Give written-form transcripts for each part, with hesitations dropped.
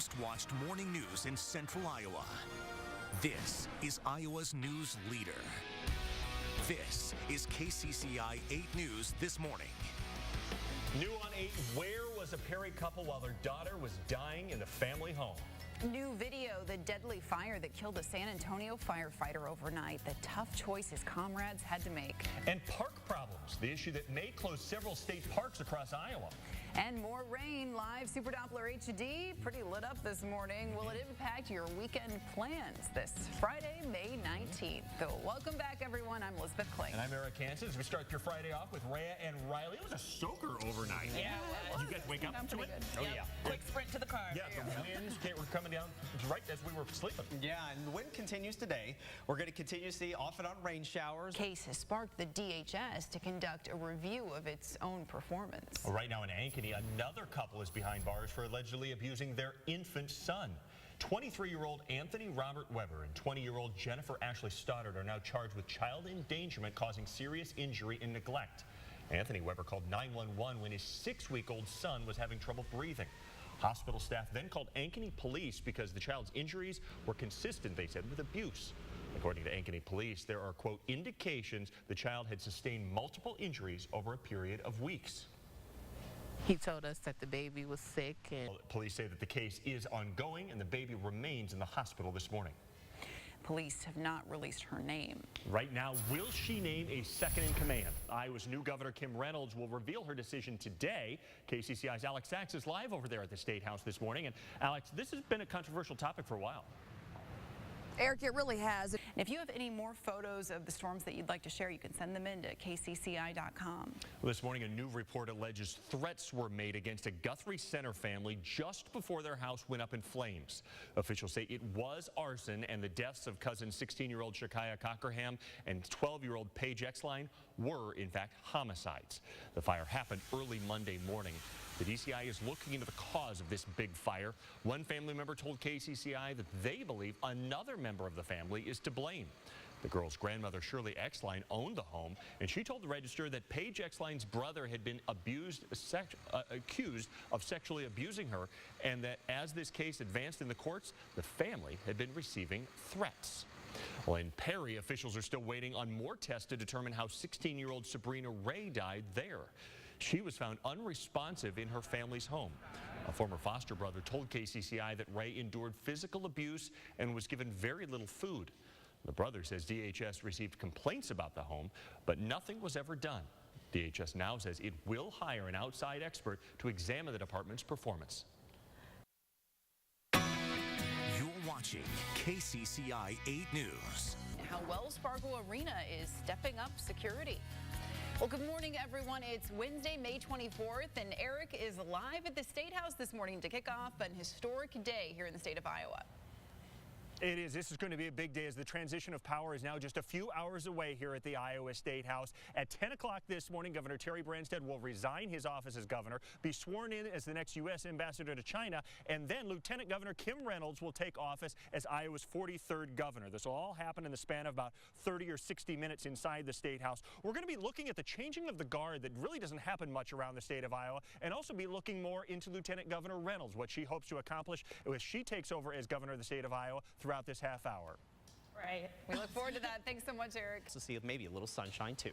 most watched morning news in central Iowa. This is Iowa's news leader. This is KCCI 8 News This Morning. New on 8, where was a Perry couple while their daughter was dying in the family home? New video, the deadly fire that killed a San Antonio firefighter overnight. The tough choice his comrades had to make. And park problems, the issue that may close several state parks across Iowa. And more rain. Live Super Doppler HD, pretty lit up this morning. Will it impact your weekend plans this Friday, May 19th? So welcome back, everyone. I'm Elizabeth Clay. And I'm Eric Hanson. As we start your Friday off with Rhea and Riley. It was a soaker overnight. Yeah, Did you guys wake up to it? Good. Oh, Yep. yeah. Quick sprint to the car. Yeah, the winds were coming down right as we were sleeping. Yeah, and the wind continues today. We're going to continue to see off and on rain showers. Case has sparked the DHS to conduct a review of its own performance. Right now in Ankeny, another couple is behind bars for allegedly abusing their infant son. 23-year-old Anthony Robert Weber and 20-year-old Jennifer Ashley Stoddard are now charged with child endangerment causing serious injury and neglect. Anthony Weber called 911 when his 6-week-old son was having trouble breathing. Hospital staff then called Ankeny police because the child's injuries were consistent, they said, with abuse. According to Ankeny police, there are, quote, indications the child had sustained multiple injuries over a period of weeks. He told us that the baby was sick. And police say that the case is ongoing and the baby remains in the hospital this morning. Police have not released her name. Right now, will she name a second in command? Iowa's new Governor Kim Reynolds will reveal her decision today. KCCI's Alex Sachs is live over there at the State House this morning. And Alex, this has been a controversial topic for a while. Eric, it really has. And if you have any more photos of the storms that you'd like to share, you can send them in to kcci.com. Well, this morning, a new report alleges threats were made against a Guthrie Center family just before their house went up in flames. Officials say it was arson, and the deaths of cousin 16-year-old Shekiah Cockerham and 12-year-old Paige Exline were, in fact, homicides. The fire happened early Monday morning. The DCI is looking into the cause of this big fire. One family member told KCCI that they believe another member of the family is to blame. The girl's grandmother, Shirley Exline, owned the home, and she told the Register that Paige Exline's brother had been accused of sexually abusing her, and that as this case advanced in the courts, the family had been receiving threats. Well, in Perry, officials are still waiting on more tests to determine how 16-year-old Sabrina Ray died there. She was found unresponsive in her family's home. A former foster brother told KCCI that Ray endured physical abuse and was given very little food. The brother says DHS received complaints about the home, but nothing was ever done. DHS now says it will hire an outside expert to examine the department's performance. You're watching KCCI 8 News. How Wells Fargo Arena is stepping up security. Well, good morning, everyone. It's Wednesday, May 24th, and Eric is live at the State House this morning to kick off an historic day here in the state of Iowa. It is. This is going to be a big day as the transition of power is now just a few hours away here at the Iowa State House. At 10 o'clock this morning, Governor Terry Branstad will resign his office as governor, be sworn in as the next U.S. ambassador to China, and then Lieutenant Governor Kim Reynolds will take office as Iowa's 43rd governor. This will all happen in the span of about 30 or 60 minutes inside the State House. We're going to be looking at the changing of the guard that really doesn't happen much around the state of Iowa, and also be looking more into Lieutenant Governor Reynolds, what she hopes to accomplish as she takes over as governor of the state of Iowa throughout this half hour. Right. We look forward to that. Thanks so much, Eric. To see maybe a little sunshine, too.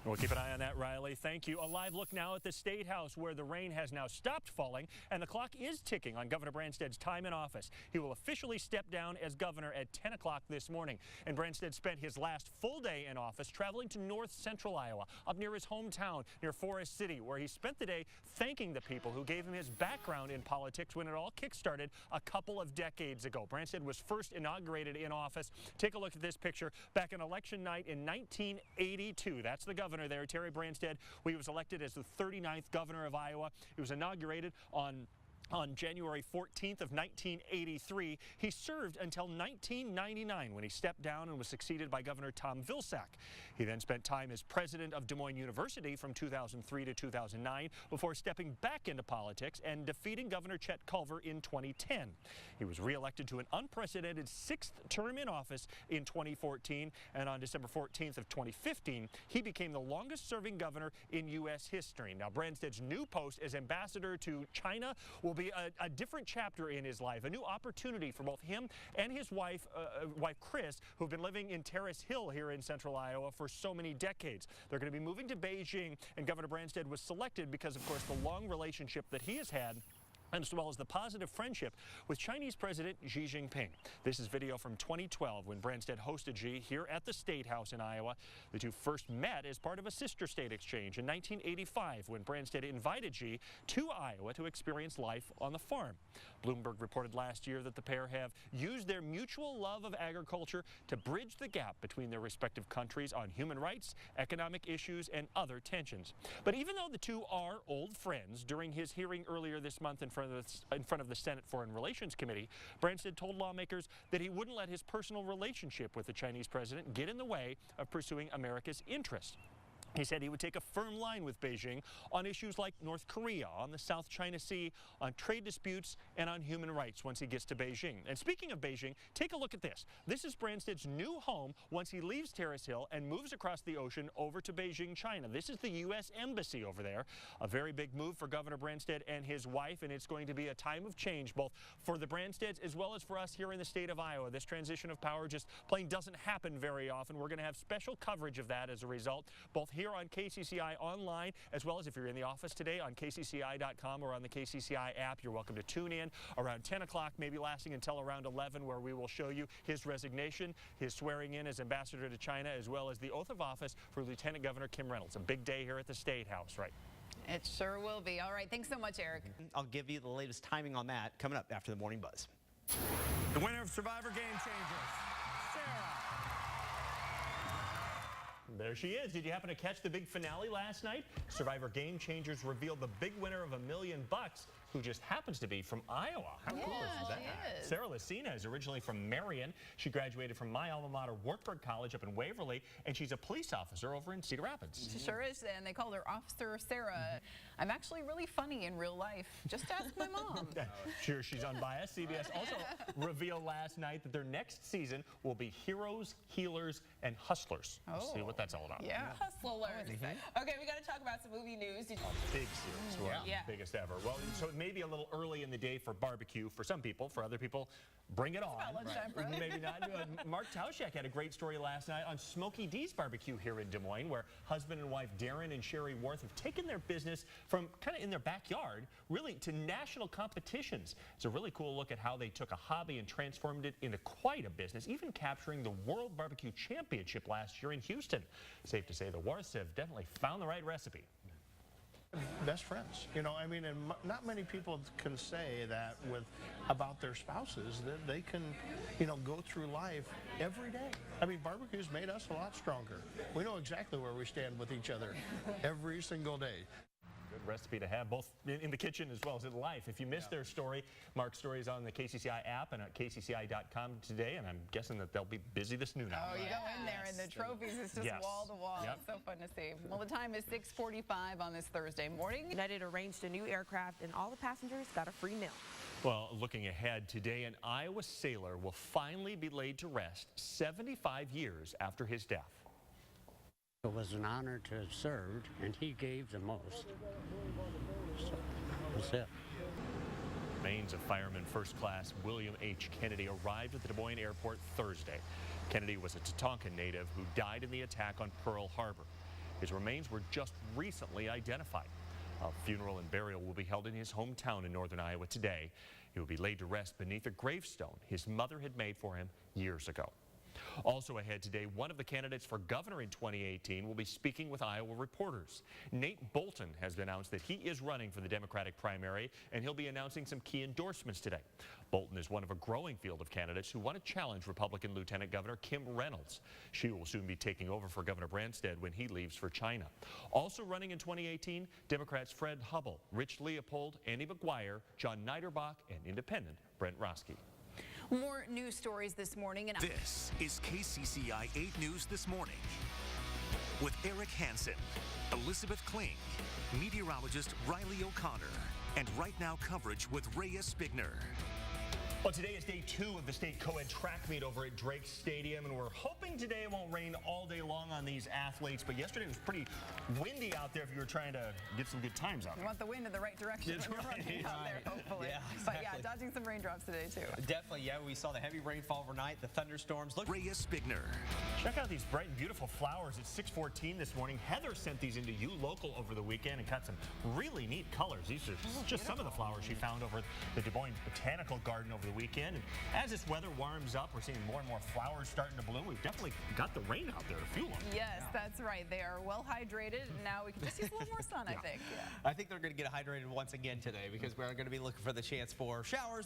We'll keep an eye on that, Riley. Thank you. A live look now at the State House, where the rain has now stopped falling and the clock is ticking on Governor Branstad's time in office. He will officially step down as governor at 10 o'clock this morning. And Branstad spent his last full day in office traveling to north central Iowa, up near his hometown, near Forest City, where he spent the day thanking the people who gave him his background in politics when it all kick-started a couple of decades ago. Branstad was first inaugurated in office. Take a look at this picture back on election night in 1982. That's the governor there, Terry Branstad. He was elected as the 39th governor of Iowa. He was inaugurated on January 14th of 1983. He served until 1999 when he stepped down and was succeeded by Governor Tom Vilsack. He then spent time as president of Des Moines University from 2003 to 2009 before stepping back into politics and defeating Governor Chet Culver in 2010. He was reelected to an unprecedented 6th term in office in 2014, and on December 14th of 2015, he became the longest-serving governor in U.S. history. Now, Branstad's new post as ambassador to China will be be a different chapter in his life, a new opportunity for both him and his wife Chris, who've been living in Terrace Hill here in central Iowa for so many decades. They're going to be moving to Beijing, and Governor Branstad was selected because, of course, the long relationship that he has had, as well as the positive friendship with Chinese President Xi Jinping. This is video from 2012 when Branstad hosted Xi here at the State House in Iowa. The two first met as part of a sister state exchange in 1985 when Branstad invited Xi to Iowa to experience life on the farm. Bloomberg reported last year that the pair have used their mutual love of agriculture to bridge the gap between their respective countries on human rights, economic issues, and other tensions. But even though the two are old friends, during his hearing earlier this month in front of the Senate Foreign Relations Committee, Branstad told lawmakers that he wouldn't let his personal relationship with the Chinese president get in the way of pursuing America's interests. He said he would take a firm line with Beijing on issues like North Korea, on the South China Sea, on trade disputes, and on human rights once he gets to Beijing. And speaking of Beijing, take a look at this. This is Branstad's new home once he leaves Terrace Hill and moves across the ocean over to Beijing, China. This is the U.S. Embassy over there. A very big move for Governor Branstad and his wife, and it's going to be a time of change both for the Branstads as well as for us here in the state of Iowa. This transition of power just plain doesn't happen very often. We're going to have special coverage of that as a result, both here on KCCI online, as well as if you're in the office today on kcci.com or on the KCCI app. You're welcome to tune in around 10 o'clock, maybe lasting until around 11, where we will show you his resignation, his swearing in as ambassador to China, as well as the oath of office for Lieutenant Governor Kim Reynolds. A big day here at the State House, right? It sure will be. All right, thanks so much, Eric. I'll give you the latest timing on that coming up after the Morning Buzz. The winner of Survivor Game Changers, Sarah. There she is. Did you happen to catch the big finale last night? Survivor Game Changers revealed the big winner of $1 million, who just happens to be from Iowa. How cool is that? She is. Sarah Lucina is originally from Marion. She graduated from my alma mater, Wartburg College, up in Waverly, and she's a police officer over in Cedar Rapids. She sure is, and they called her Officer Sarah. I'm actually really funny in real life. Just ask my mom. Sure, she's unbiased. CBS also revealed last night that their next season will be Heroes, Healers, and Hustlers. We'll see what that's all about. Yeah, Hustlers. Okay, we got to talk about some movie news. Big series, well, biggest ever. Well, so it may be a little early in the day for barbecue for some people. For other people, bring it on. Maybe not. Mark Tauschak had a great story last night on Smokey D's Barbecue here in Des Moines, where husband and wife Darren and Sherry Worth have taken their business from kind of in their backyard, really, to national competitions. It's a really cool look at how they took a hobby and transformed it into quite a business, even capturing the World Barbecue Championship last year in Houston. Safe to say the Worths have definitely found the right recipe. Best friends, you know, I mean, and not many people can say that about their spouses, that they can, you know, go through life every day. I mean, barbecue's made us a lot stronger. We know exactly where we stand with each other every single day. Good recipe to have, both in the kitchen as well as in life. If you missed their story, Mark's story is on the KCCI app and at kcci.com today, and I'm guessing that they'll be busy this noon hour. Oh, you go in there, and the trophies is just wall to wall. It's so fun to see. Well, the time is 6:45 on this Thursday morning. United arranged a new aircraft, and all the passengers got a free meal. Well, looking ahead today, an Iowa sailor will finally be laid to rest 75 years after his death. It was an honor to have served, and he gave the most. So, that's it. Remains of fireman first class William H. Kennedy arrived at the Des Moines airport Thursday. Kennedy was a Tatanka native who died in the attack on Pearl Harbor. His remains were just recently identified. A funeral and burial will be held in his hometown in northern Iowa today. He will be laid to rest beneath a gravestone his mother had made for him years ago. Also ahead today, one of the candidates for governor in 2018 will be speaking with Iowa reporters. Nate Bolton has announced that he is running for the Democratic primary, and he'll be announcing some key endorsements today. Bolton is one of a growing field of candidates who want to challenge Republican Lieutenant Governor Kim Reynolds. She will soon be taking over for Governor Branstad when he leaves for China. Also running in 2018, Democrats Fred Hubble, Rich Leopold, Andy McGuire, John Niederbach, and Independent Brent Roski. More news stories this morning. And this is KCCI 8 News This Morning with Eric Hanson, Elizabeth Kling, meteorologist Riley O'Connor, and Right Now coverage with Rhea Spigner. Well, today is day 2 of the state co-ed track meet over at Drake Stadium, and we're hoping today it won't rain all day long on these athletes, but yesterday was pretty windy out there if you were trying to get some good times out there. You want the wind in the right direction when you're running out there, hopefully. Yeah, But exactly. yeah, dodging some raindrops today, too. Definitely, yeah. We saw the heavy rainfall overnight, the thunderstorms. Look, Rhea Spigner. Check out these bright and beautiful flowers at 6:14 this morning. Heather sent these into you local over the weekend and got some really neat colors. These are just some of the flowers she found over the Des Moines Botanical Garden over the weekend. And as this weather warms up, we're seeing more and more flowers starting to bloom. We've definitely got the rain out there to fuel them. Yes, that's right. They are well hydrated, and now we can just use a little more sun, I think. Yeah. I think they're going to get hydrated once again today because we're going to be looking for the chance for showers.